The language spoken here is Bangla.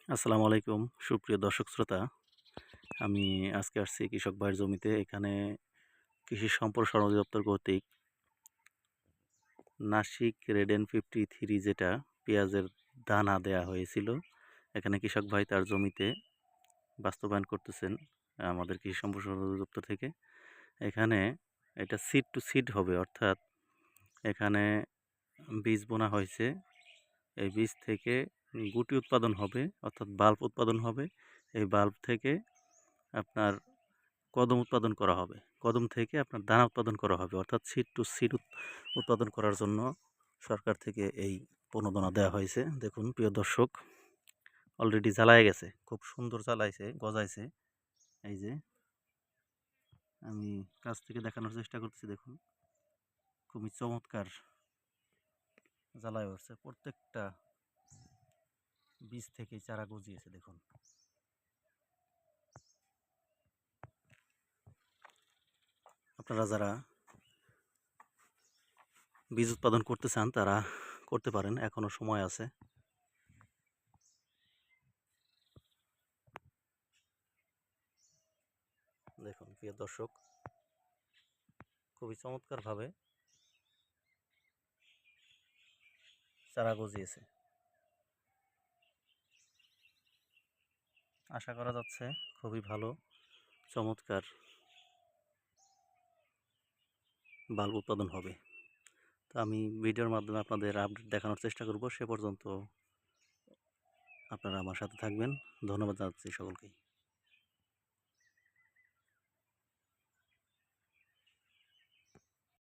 আসসালামু আলাইকুম সুপ্রিয় দর্শক শ্রোতা। আমি আজকে আসছি কৃষক ভাইয়ের জমিতে। এখানে কৃষি সম্প্রসারণ অধিদপ্তর কর্তৃক নাসিক রেডেন 53 যেটা পেঁয়াজের দানা দেয়া হয়েছিল, এখানে কৃষক ভাই তার জমিতে বাস্তবায়ন করতেছেন আমাদের কৃষি সম্প্রসারণ অধিদপ্তর থেকে। এখানে এটা সিড টু সিড হবে, অর্থাৎ এখানে বীজ বোনা হয়েছে। এই বীজ থেকে গুটি উৎপাদন হবে, অর্থাৎ বাল্ব উৎপাদন হবে। এই বাল্ব থেকে আপনার কদম উৎপাদন করা হবে, কদম থেকে আপনার দানা উৎপাদন করা হবে, অর্থাৎ সিড টু সিড উৎপাদন করার জন্য সরকার থেকে এই প্রণোদনা দেওয়া হয়েছে। দেখুন প্রিয় দর্শক, অলরেডি জ্বালায় গেছে, খুব সুন্দর জ্বালাইছে, গজাইছে। এই যে আমি কাছ থেকে দেখানোর চেষ্টা করতেছি, দেখুন খুবই চমৎকার জ্বালায় উঠছে। প্রত্যেকটা বীজ থেকে চারা গজিয়েছে। দেখুন আপনারা যারা বীজ উৎপাদন করতে চান তারা করতে পারেন, এখনো সময় আছে। দেখুন প্রিয় দর্শক, খুবই চমৎকারভাবে চারা গজিয়েছে। আশা করা যাচ্ছে খুবই ভালো চমৎকার বাল্ব উৎপাদন হবে। তো আমি ভিডিওর মাধ্যমে আপনাদের আপডেট দেখানোর চেষ্টা করব। সে পর্যন্ত আপনারা আমার সাথে থাকবেন। ধন্যবাদ জানাচ্ছি সকলকেই।